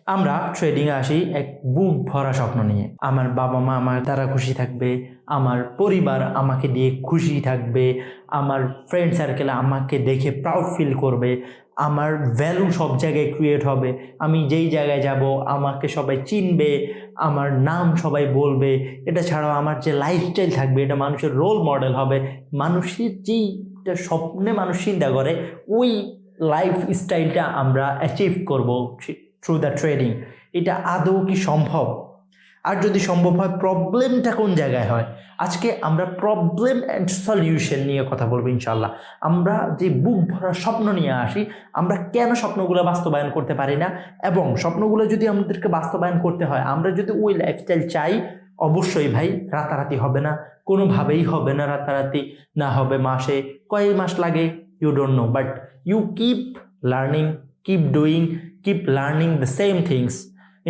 আমরা ট্রেডিংয়ে আসি এক বুক ভরা স্বপ্ন নিয়ে। আমার বাবা মা আমার দ্বারা খুশি থাকবে, আমার পরিবার আমাকে দিয়ে খুশি থাকবে, আমার ফ্রেন্ড সার্কেলে আমাকে দেখে প্রাউড ফিল করবে, আমার ভ্যালু সব জায়গায় ক্রিয়েট হবে, আমি যেই জায়গায় যাব আমাকে সবাই চিনবে, আমার নাম সবাই বলবে। এটা ছাড়াও আমার যে লাইফস্টাইল থাকবে এটা মানুষের রোল মডেল হবে। মানুষের যেইটা স্বপ্নে মানুষ চিন্তা করে ওই লাইফ স্টাইলটা আমরা অ্যাচিভ করব থ্রু দ্য ট্রেডিং। এটা আদৌ কি সম্ভব? আর যদি সম্ভব হয় প্রবলেমটা কোন জায়গায় হয়? আজকে আমরা প্রবলেম অ্যান্ড সলিউশন নিয়ে কথা বলবো ইনশাল্লাহ। আমরা যে বুক ভরা স্বপ্ন নিয়ে আসি, আমরা কেন স্বপ্নগুলো বাস্তবায়ন করতে পারি না, এবং স্বপ্নগুলো যদি আমাদেরকে বাস্তবায়ন করতে হয়, আমরা যদি ওই লাইফস্টাইল চাই, অবশ্যই ভাই রাতারাতি হবে না, কোনোভাবেই হবে না রাতারাতি। না হবে মাসে, কয় মাস লাগে you don't know, but you keep learning, keep doing, keep learning the same things,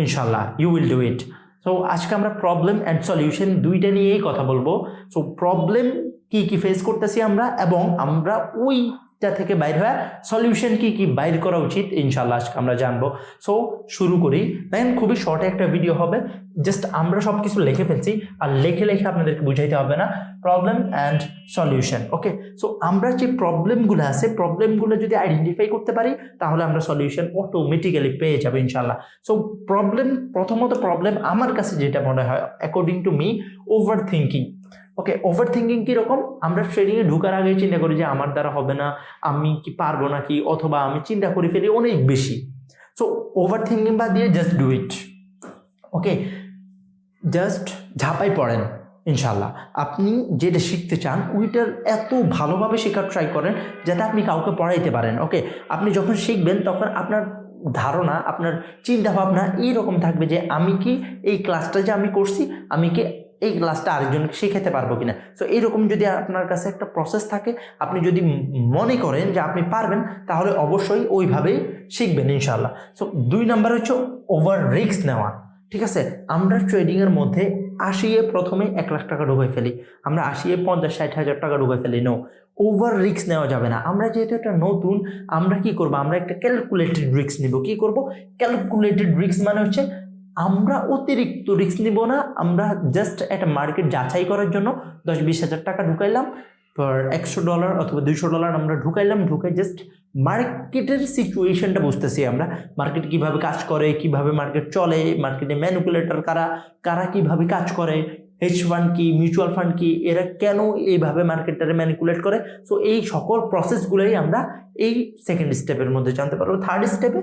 ইনশাল্লাহ you will do it. So আজকে আমরা প্রবলেম অ্যান্ড সলিউশন দুইটা নিয়েই কথা বলবো। সো প্রবলেম কি কি ফেস করতেছি আমরা, এবং আমরা ওইটা থেকে বাইর হয়ে সলিউশন কি কি বাইর করা উচিত, ইনশাল্লাহ আজকে আমরা জানবো। সো শুরু করি। দেখেন খুবই শর্ট একটা ভিডিও হবে, জাস্ট আমরা সব কিছু লিখে ফেলছি, আর লেখে লেখে আপনাদেরকে বুঝাইতে হবে না। Problem and solution, okay. So আমরা যে প্রবলেমগুলো আছে, প্রবলেমগুলো যদি আইডেন্টিফাই করতে পারি তাহলে আমরা সলিউশন অটোমেটিক্যালি পেয়ে যাবো ইনশাল্লাহ। সো প্রবলেম, প্রথমত প্রবলেম আমার কাছে যেটা মনে হয় according to me, over thinking. Okay, over thinking কীরকম? আমরা ট্রেডিংয়ে ঢুকার আগেই চিন্তা করি যে আমার দ্বারা হবে না, আমি কি পারবো নাকি, অথবা আমি চিন্তা করে ফেলি অনেক বেশি। সো ওভার থিঙ্কিং বা দিয়ে just do it. Okay, just ঝাঁপাই পড়েন ইনশাল্লাহ। আপনি যেটা শিখতে চান ওইটার এত ভালোভাবে শেখার ট্রাই করেন যাতে আপনি কাউকে পড়াইতে পারেন। ওকে, আপনি যখন শিখবেন তখন আপনার ধারণা, আপনার চিন্তা ভাবনা এইরকম থাকবে যে আমি কি এই ক্লাসটা যে আমি করছি, আমি কি এই ক্লাসটা আরেকজনকে শেখাতে পারবো কিনা। সো এইরকম যদি আপনার কাছে একটা প্রসেস থাকে, আপনি যদি মনে করেন যে আপনি পারবেন, তাহলে অবশ্যই ওইভাবেই শিখবেন ইনশাল্লাহ। সো 2 নাম্বার হচ্ছে ওভার রিস্ক নেওয়া। ঠিক আছে, আমরা ট্রেডিংয়ের মধ্যে আসিয়ে প্রথমে 1 লাখ টাকা ঢুকাই ফেলি, আমরা আসিয়ে 50-60 হাজার টাকা ঢুকাই ফেলি। নো, ওভার রিস্ক নেওয়া যাবে না। আমরা যেহেতু একটা নতুন, আমরা কি করব, আমরা একটা ক্যালকুলেটেড রিস্ক নিব। কি করব? ক্যালকুলেটেড রিস্ক মানে হচ্ছে আমরা অতিরিক্ত রিস্ক নিব না, আমরা জাস্ট একটা মার্কেট যাচাই করার জন্য 10-20 হাজার টাকা ঢুকাইলাম, পর $100 অথবা $200 আমরা ঢুকাইলাম, ঢুকে জাস্ট মার্কেটের সিচুয়েশনটা বুঝতেছি আমরা, মার্কেট কিভাবে কাজ করে, কিভাবে মার্কেট চলে, মার্কেটে ম্যানিপুলেটর কারা, কারা কিভাবে কাজ করে, হেজ ফান্ড কি, মিউচুয়াল ফান্ড কি, এরা কেন এইভাবে মার্কেটটারে ম্যানিপুলেট করে। সো এই সকল প্রসেসগুলোই আমরা এই সেকেন্ড স্টেপের মধ্যে জানতে পারবো। থার্ড স্টেপে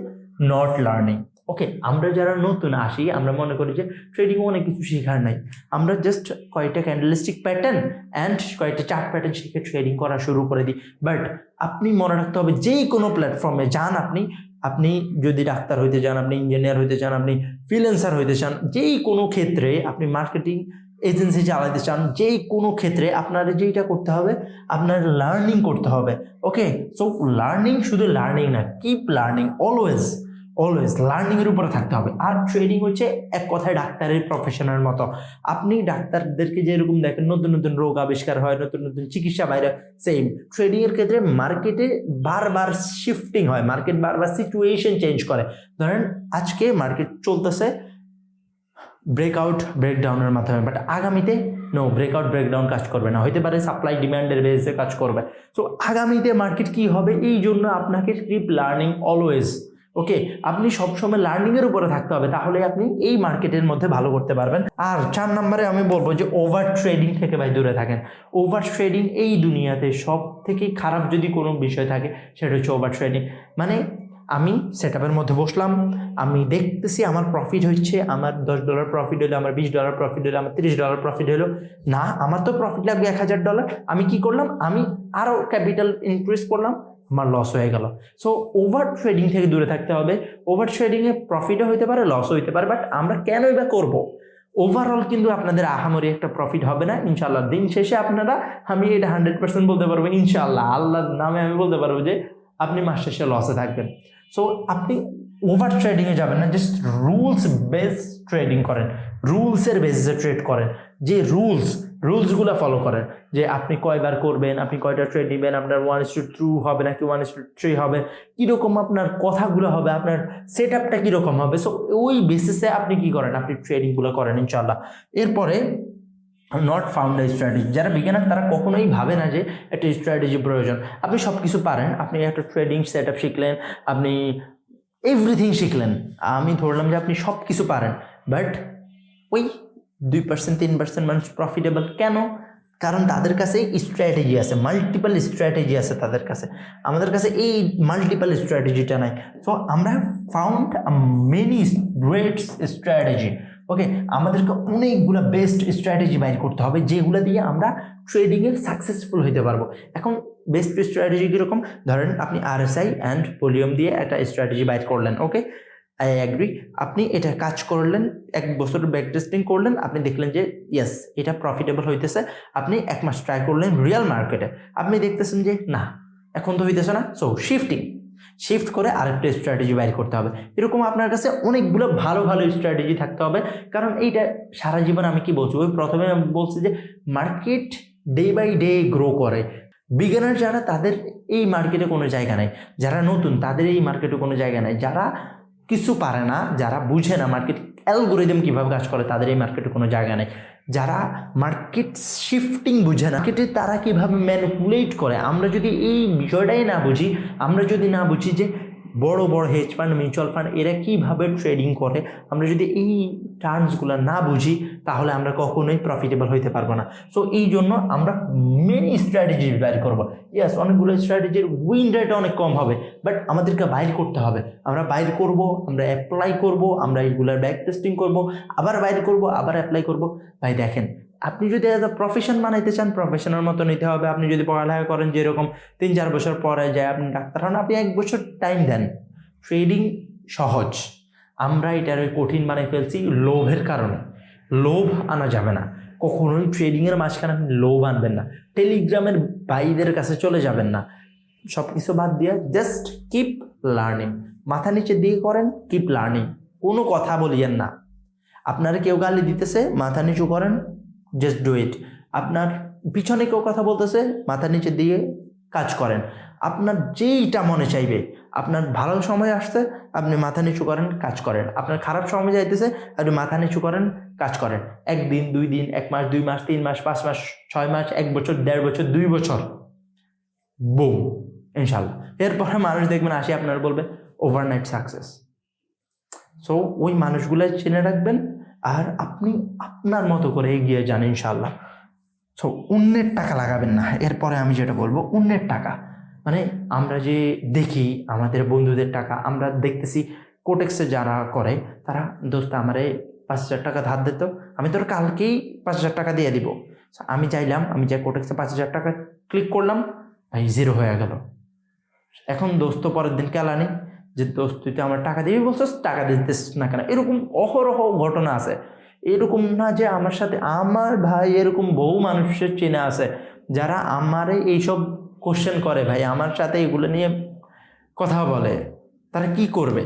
নট লার্নিং। ওকে, আমরা যারা নতুন আসি আমরা মনে করি যে ট্রেডিং অনেক কিছু শেখার নাই, আমরা জাস্ট কয়েকটা ক্যান্ডেলস্টিক প্যাটার্ন অ্যান্ড কয়েকটা চার্ট প্যাটার্ন শিখে ট্রেডিং করা শুরু করে দিই। বাট আপনি মনে রাখতে হবে, যেই কোনো প্ল্যাটফর্মে যান আপনি, আপনি যদি ডাক্তার হইতে চান, আপনি ইঞ্জিনিয়ার হইতে চান, আপনি ফ্রিল্যান্সার হইতে চান, যেই কোনো ক্ষেত্রে আপনি মার্কেটিং এজেন্সি চালাতে চান, যেই কোনো ক্ষেত্রে আপনার যেইটা করতে হবে, আপনার লার্নিং করতে হবে। ওকে, সো লার্নিং, শুধু লার্নিং না, কিপ লার্নিং, অলওয়েজ অলওয়েজ লার্নিংয়ের উপরে থাকতে হবে। আর ট্রেডিং হচ্ছে এক কথায় ডাক্তারের প্রফেশনের মতো। আপনি ডাক্তারদেরকে যেরকম দেখেন নতুন নতুন রোগ আবিষ্কার হয়, নতুন নতুন চিকিৎসা বাইরে, সেম ট্রেডিংয়ের ক্ষেত্রে মার্কেটে বারবার শিফটিং হয়, মার্কেট বারবার সিচুয়েশন চেঞ্জ করে। ধরেন আজকে মার্কেট চলতেছে ব্রেকআউট ব্রেকডাউনের মাধ্যমে, বাট আগামীতে নো, ব্রেকআউট ব্রেকডাউন কাজ করবে না, হইতে পারে সাপ্লাই ডিমান্ডের বেসে কাজ করবে। সো আগামীতে মার্কেট কি হবে, এই জন্য আপনাকে কিপ লার্নিং অলওয়েজ। ওকে, আপনি সবসময় লার্নিংয়ের উপরে থাকতে হবে, তাহলে আপনি এই মার্কেটের মধ্যে ভালো করতে পারবেন। আর 4 নম্বরে আমি বলবো যে ওভার ট্রেডিং থেকে ভাই দূরে থাকেন। ওভার ট্রেডিং এই দুনিয়াতে সব থেকে খারাপ যদি কোনো বিষয় থাকে সেটা হচ্ছে ওভার ট্রেডিং। মানে আমি সেটআপের মধ্যে বসলাম, আমি দেখতেছি আমার প্রফিট হচ্ছে, আমার $10 প্রফিট হলো, আমার $20 প্রফিট হলো, আমার $30 প্রফিট হলো, না আমার তো প্রফিট লাগবে $1000। আমি কি করলাম, আমি আরও ক্যাপিটাল ইনক্রিজ করলাম, আমার লস হয়ে গেল। সো ওভার ট্রেডিং থেকে দূরে থাকতে হবে। ওভার ট্রেডিংয়ে প্রফিটও হইতে পারে, লসও হইতে পারে, বাট আমরা কেনই বা করবো? ওভারঅল কিন্তু আপনাদের আহামরি একটা প্রফিট হবে না ইনশাল্লাহ। দিন শেষে আপনারা, আমি এটা 100% বলতে পারবো ইনশাল্লাহ, আল্লাহর নামে আমি বলতে পারবো যে আপনি মাস শেষে লসে থাকবেন। সো আপনি ওভার ট্রেডিংয়ে যাবেন না, জাস্ট রুলস বেস ট্রেডিং করেন, রুলসের বেসিসে ট্রেড করেন। যে রুলস, রুলসগুলো ফলো করেন, যে আপনি কয়বার করবেন, আপনি কয়টা ট্রেড নেবেন, আপনার 1:2 হবে নাকি 1:3 হবে, কীরকম আপনার কথাগুলো হবে, আপনার সেট আপটা কীরকম হবে। সো ওই বেসিসে আপনি কি করেন, আপনি ট্রেডিংগুলো করেন ইনশাল্লাহ। এরপরে নট ফাউন্ড এ স্ট্র্যাটেজি, যারা বিজ্ঞানার তারা কখনোই ভাবে না যে একটা স্ট্র্যাটেজি প্রয়োজন। আপনি সব কিছু পারেন, আপনি একটা ট্রেডিং সেট আপ শিখলেন, আপনি এভরিথিং শিখলেন, আমি ধরলাম যে আপনি সব কিছু পারেন, বাট ওই 2% 3% মানুষ প্রফিটেবল কেন? কারণ তাদের কাছে স্ট্র্যাটেজি আছে, মাল্টিপল স্ট্র্যাটেজি আছে তাদের কাছে, আমাদের কাছে এই মাল্টিপল স্ট্র্যাটেজিটা নাই। সো আমরা ফাউন্ড মেনি গ্রেট স্ট্র্যাটেজি। ওকে, আমাদেরকে অনেকগুলো বেস্ট স্ট্র্যাটেজি বাইর করতে হবে যেগুলো দিয়ে আমরা ট্রেডিংয়ে সাকসেসফুল হতে পারবো। এখন বেস্ট স্ট্র্যাটেজি কীরকম, ধরেন আপনি RSI অ্যান্ড ভলিউম দিয়ে একটা স্ট্র্যাটেজি বাইর করলেন, ওকে আই অ্যাগ্রি, আপনি এটা কাজ করলেন, 1 বছর ব্যাক টেস্টিং করলেন, আপনি দেখলেন যে ইয়েস এটা প্রফিটেবল হইতেছে, আপনি 1 মাস ট্রাই করলেন রিয়েল মার্কেটে, আপনি দেখতেছেন যে না এখন তো হইতেছে না, সো শিফট করে আরেকটা স্ট্র্যাটেজি বাইর করতে হবে। এরকম আপনার কাছে অনেকগুলো ভালো ভালো স্ট্র্যাটেজি থাকতে হবে, কারণ এইটা সারা জীবন আমি কি বলছি, ওই প্রথমে আমি বলছি যে market day by day grow করে। বিগিনার যারা তাদের এই মার্কেটে কোনো জায়গা নাই, যারা নতুন তাদের এই মার্কেটে কোনো জায়গা নাই, যারা কিছু পারে না, যারা বুঝে না মার্কেট অ্যালগোরিদম কীভাবে কাজ করে, তাদের এই মার্কেটে কোনো জায়গা নেই। যারা মার্কেট শিফটিং বুঝে না, মার্কেটে তারা কীভাবে ম্যানিপুলেট করে, আমরা যদি এই বিষয়টাই না বুঝি, আমরা যদি না বুঝি যে বড় বড় হেজ ফান্ড মিউচুয়াল ফান্ড এরা কীভাবে ট্রেডিং করে, আমরা যদি এই টার্মসগুলো না বুঝি তাহলে আমরা কখনোই প্রফিটেবল হইতে পারবো না। সো এই জন্য আমরা মেনি স্ট্র্যাটেজি বাইর করবো। ইয়েস, অনেকগুলো স্ট্র্যাটেজির উইন রেট অনেক কম হবে, বাট আমাদেরকে বাইর করতে হবে, আমরা বাইর করব, আমরা অ্যাপ্লাই করব, আমরা এইগুলোর ব্যাক টেস্টিং করব, আবার বাইর করব, আবার অ্যাপ্লাই করব। ভাই দেখেন, আপনি যদি এজ আ প্রফেশন বানাইতে চান, প্রফেশনের মতো নিতে হবে। আপনি যদি পড়ালেখা করেন যেরকম 3-4 বছর পরে যায় আপনি ডাক্তার হন, আপনি 1 বছর টাইম দেন। ট্রেডিং সহজ, আমরা এটার কঠিন বানিয়ে ফেলছি লোভের কারণে। লোভ আনা যাবে না কখনোই, ট্রেডিংয়ের মাঝখানে আপনি লোভ আনবেন না, টেলিগ্রামের ভাইদের কাছে চলে যাবেন না, সব কিছু বাদ দিয়ে জাস্ট কিপ লার্নিং, মাথা নিচে দিয়ে করেন, কিপ লার্নিং, কোনো কথা বলিয়েন না। আপনারা কেউ গালি দিতেছে, মাথা নিচু করেন, জাস্ট ডু ইট। আপনার পিছনে কেউ কথা বলতেছে, মাথা নিচে দিয়ে কাজ করেন। আপনার যেইটা মনে চাইবে, আপনার ভালো সময় আসছে আপনি মাথা নিচু করেন, কাজ করেন, আপনার খারাপ সময় যাইতেছে আপনি মাথা নিচু করেন, কাজ করেন। 1 দিন 2 দিন, 1 মাস 2 মাস 3 মাস 5 মাস 6 মাস 1 বছর 1.5 বছর 2 বছর, বুম, ইনশাল্লাহ। এরপরে মানুষ দেখবেন আসি আপনার বলবে ওভারনাইট সাকসেস। সো ওই মানুষগুলো চিনে রাখবেন, আর আপনি আপনার মতো করে এগিয়ে যান ইনশাল্লাহ। সো অন্যের টাকা লাগাবেন না। এরপরে আমি যেটা বলবো, অন্যের টাকা মানে আমরা যে দেখি আমাদের বন্ধুদের টাকা, আমরা দেখতেছি কোটেক্সে যারা করে তারা, দোস্ত আমারে 5,000 টাকা ধার দিত, আমি তোর কালকেই 5,000 টাকা দিয়ে দিব। আমি চাইলাম, আমি যে কোটেক্সে 5,000 টাকা ক্লিক করলাম, ভাই 0 হয়ে গেল। এখন দোস্ত পরের দিন কেলানি যে দোস্ত তুই তো আমার টাকা দিবি বলছিস, টাকা দিতেছিস না কেন? এরকম অহরহ ঘটনা আছে। এরকম না যে আমার সাথে, আমার ভাই এরকম বহু মানুষের চেনা আছে যারা আমারে এইসব কোশ্চেন করে, ভাই আমার সাথে এগুলো নিয়ে কথা বলে, তারা কি করবে?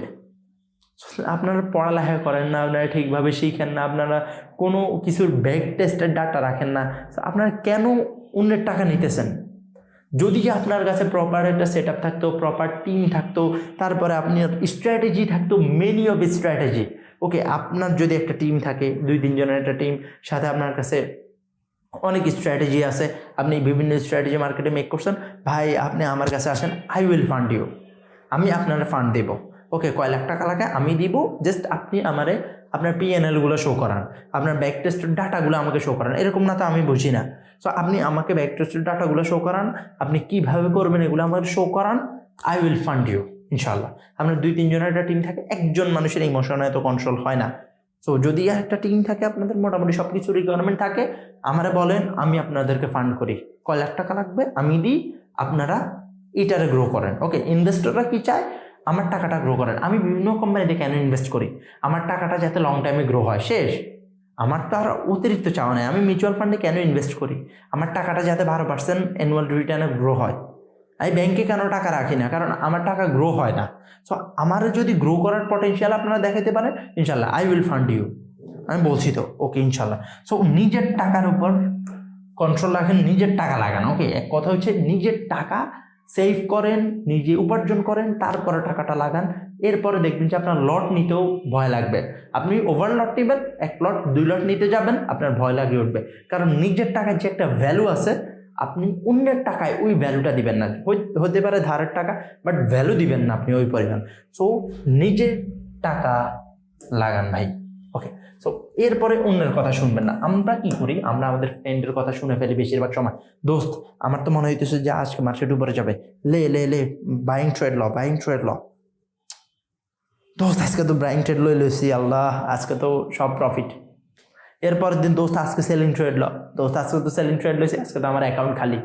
আপনারা পড়ালেখা করেন না, আপনারা ঠিকভাবে শিখেন না, আপনারা কোনো কিছুর ব্যাক টেস্টের ডাটা রাখেন না, আপনারা কেন অন্যের টাকা নিতেছেন? যদি আপনার কাছে প্রপার একটা সেট আপ থাকতো, প্রপার টিম থাকতো, তারপরে আপনার স্ট্র্যাটেজি থাকতো, মেনি অফ স্ট্র্যাটেজি, ওকে, আপনার যদি একটা টিম থাকে, 2-3 জনের একটা টিম, সাথে আপনার কাছে অনেক স্ট্র্যাটেজি আছে, আপনি বিভিন্ন স্ট্র্যাটেজি মার্কেটে মেক করছেন, ভাই আপনি আমার কাছে আসেন, আই উইল ফান্ড ইউ, আমি আপনারা ফান্ড দেব, ওকে, কয় লাখ টাকা লাগে আমি দিব, জাস্ট আপনি আমারে আপনার PNLগুলো শো করান, আপনার ব্যাক টেস্টের ডাটাগুলো আমাকে শো করান। এরকম না তো আমি বুঝি না, সো আপনি আমাকে ব্যাক টেস্টের ডাটাগুলো শো করান, আপনি কীভাবে করবেন এগুলো আমাকে শো করান, আই উইল ফান্ড ইউ ইনশাল্লাহ। আপনার 2-3 জনের একটা টিম থাকে, একজন মানুষের ইমোশন এত কন্ট্রোল হয় না। সো যদি একটা টিম থাকে, আপনাদের মোটামুটি সব কিছু রিকোয়ারমেন্ট থাকে, আমারে বলেন, আমি আপনাদেরকে ফান্ড করি, কয় লাখ টাকা লাগবে আমি দিই, আপনারা এটারে গ্রো করেন। ওকে, ইনভেস্টররা কি চায়? আমার টাকাটা গ্রো করেন। আমি বিভিন্ন কোম্পানিতে কেন ইনভেস্ট করি? আমার টাকাটা যাতে লং টাইমে গ্রো হয়, শেষ। আমার তো আর অতিরিক্ত চাওয়া নেই। আমি মিউচুয়াল ফান্ডে কেন ইনভেস্ট করি? আমার টাকাটা যাতে 12% অ্যানুয়াল রিটার্নে গ্রো হয়। আমি ব্যাংকে কেন টাকা রাখি না? কারণ আমার টাকা গ্রো হয় না। সো আমার যদি গ্রো করার পটেনশিয়াল আপনারা দেখাতে পারেন, ইনশাল্লাহ আই উইল ফান্ড ইউ, আমি বলছি তো, ওকে ইনশাল্লাহ। সো নিজের টাকার উপর কন্ট্রোল রাখেন, নিজের টাকা লাগান। ওকে, এক কথা হচ্ছে নিজের টাকা সেভ করেন, নিজে উপার্জন করেন, তারপরে টাকাটা লাগান। এরপরে দেখবেন যে আপনার লট নিতেও ভয় লাগবে। আপনি ওভার লট নেবেন, 1 লট 2 লট নিতে যাবেন, আপনার ভয় লাগিয়ে উঠবে। কারণ নিজের টাকার যে একটা ভ্যালু আছে, আপনি অন্যের টাকায় ওই ভ্যালুটা দিবেন না। হতে পারে ধারের টাকা, বাট ভ্যালু দিবেন না আপনি ওই পরিমাণ। সো নিজের টাকা লাগান ভাই। ওকে, সো এরপরে অন্যের কথা শুনবেন না। আমরা কি করি, আমরা আমাদের ফ্রেন্ডের কথা শুনে ফেলি বেশিরভাগ সময়। দোস্ত, আমার তো মনে হইতেছে যে আজকে মার্কেট উপরে যাবে, লে লে লে বাইং ট্রেড ল। দোস্ত আজকে তো বাইং ট্রেড লইছি, আল্লাহ আজকে তো সব প্রফিট। এরপরের দিন দোস্ত আজকে সেলিং ট্রেড ল, দোস্ত আজকে তো সেলিং ট্রেড লইছি, আজকে তো আমার অ্যাকাউন্ট খালি।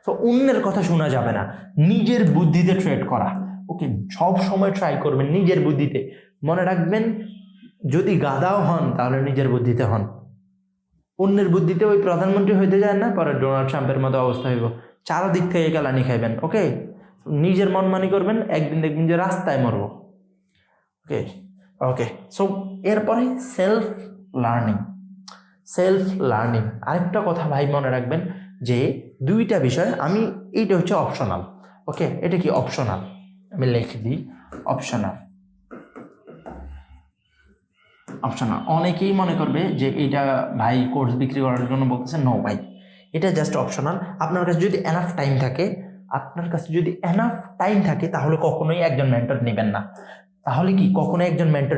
সো অন্যের কথা শোনা যাবে না, নিজের বুদ্ধিতে ট্রেড করা। ওকে, সব সময় ট্রাই করবেন নিজের বুদ্ধিতে। মনে রাখবেন, যদি গাধাও হন তাহলে নিজের বুদ্ধিতে হন। অন্যের বুদ্ধিতে ওই প্রধানমন্ত্রী হইতে যায় না, পরে ডোনাল্ড ট্রাম্পের মতো অবস্থা হইব, চারদিক থেকে কেলানি খাইবেন। ওকে, নিজের মন মানি করবেন, একদিন দেখবেন যে রাস্তায় মরব। ওকে ওকে সো এরপরে সেলফ লার্নিং। আরেকটা কথা ভাই মনে রাখবেন যে 2টা বিষয়, এইটা হচ্ছে অপশনাল। ওকে, এটা কি অপশনাল, আমি লিখে দিই অপশনাল। অনেকেই মনে করবে যে এটা ভাই কোর্স বিক্রি করার জন্য বলতেছে। নো ভাই, এটা জাস্ট অপশনাল। আপনার কাছে যদি এনাফ টাইম থাকে তাহলে কখনোই একজন মেন্টর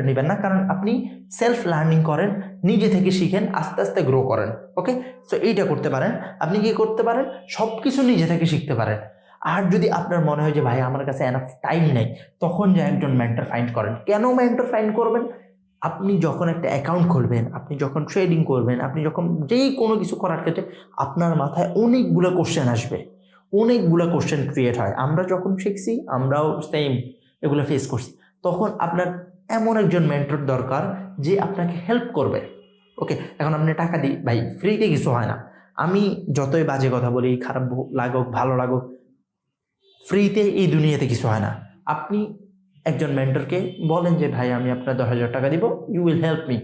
নেবেন না। কারণ আপনি সেলফ লার্নিং করেন, নিজে থেকে শিখেন, আস্তে আস্তে গ্রো করেন। ওকে, সো এইটা করতে পারেন। আপনি কি করতে পারেন, সব কিছু নিজে থেকে শিখতে পারেন। আর যদি আপনার মনে হয় যে ভাই আমার কাছে এনাফ টাইম নেই, তখন যে একজন মেন্টর ফাইন্ড করেন। কেন মেন্টর ফাইন্ড করবেন? আপনি যখন একটা অ্যাকাউন্ট খুলবেন, আপনি যখন ট্রেডিং করবেন, আপনি যখন যেই কোনো কিছু করার ক্ষেত্রে আপনার মাথায় অনেকগুলো কোশ্চেন আসবে, অনেকগুলো কোশ্চেন ক্রিয়েট হয়। আমরা যখন শিখছি আমরাও সেম এগুলো ফেস করছি। তখন আপনার এমন একজন মেন্টর দরকার যে আপনাকে হেল্প করবে। ওকে, এখন আপনি টাকা দিই ভাই, ফ্রিতে কিছু হয় না। আমি যতই বাজে কথা বলি, খারাপ লাগুক ভালো লাগুক, ফ্রিতে এই দুনিয়াতে কিছু হয় না। আপনি একজন মেন্টরকে বলেন যে ভাই আমি আপনার 10,000 টাকা দিব, ইউ উইল হেল্প মি।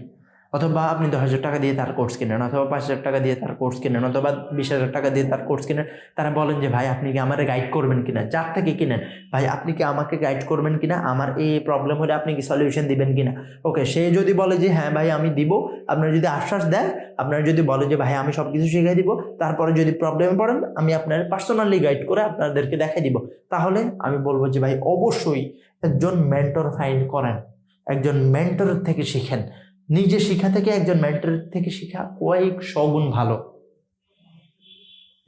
অথবা আপনি 10,000 টাকা দিয়ে তার কোর্স কিনেন, অথবা 5,000 টাকা দিয়ে তার কোর্স কিনেন, অথবা 20,000 টাকা দিয়ে তার কোর্স কিনেন। তারা বলেন যে ভাই আপনি কি আমারে গাইড করবেন কিনা, যার থেকে কিনেন, ভাই আপনি কি আমাকে গাইড করবেন কিনা, আমার এই প্রবলেম হলে আপনি কি সলিউশন দিবেন কিনা। ওকে, সে যদি বলে যে হ্যাঁ ভাই আমি দিব, আপনার যদি আশ্বাস দেয়, আপনার যদি বলে যে ভাই আমি সব কিছু শিখাই দিব, তারপরে যদি প্রবলেমে পড়েন আমি আপনার পার্সোনালি গাইড করে আপনাদেরকে দেখাই দিব, তাহলে আমি বলবো যে ভাই অবশ্যই একজন মেন্টর ফাইন্ড করেন, একজন মেন্টরের থেকে শিখেন। নিজে শিখা থেকে একজন মেন্টরের থেকে শিখা কয়েক গুণ ভালো।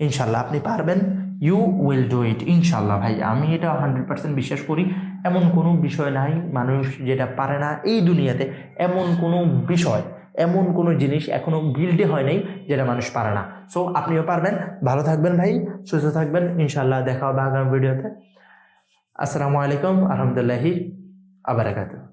ইনশাল্লাহ আপনি পারবেন, ইউ উইল ডু ইট ইনশাল্লাহ। ভাই আমি এটা 100% বিশ্বাস করি। এমন কোনো বিষয় নাই মানুষ যেটা পারে না এই দুনিয়াতে। এমন কোনো জিনিস এখনো বিল্ডে হয় নাই যেটা মানুষ পারে না। সো আপনিও পারবেন। ভালো থাকবেন ভাই, সুস্থ থাকবেন, ইনশাল্লাহ দেখা হবে আগামী ভিডিওতে। আসসালামু আলাইকুম আলহামদুলিল্লাহি আবারাকাতুহু।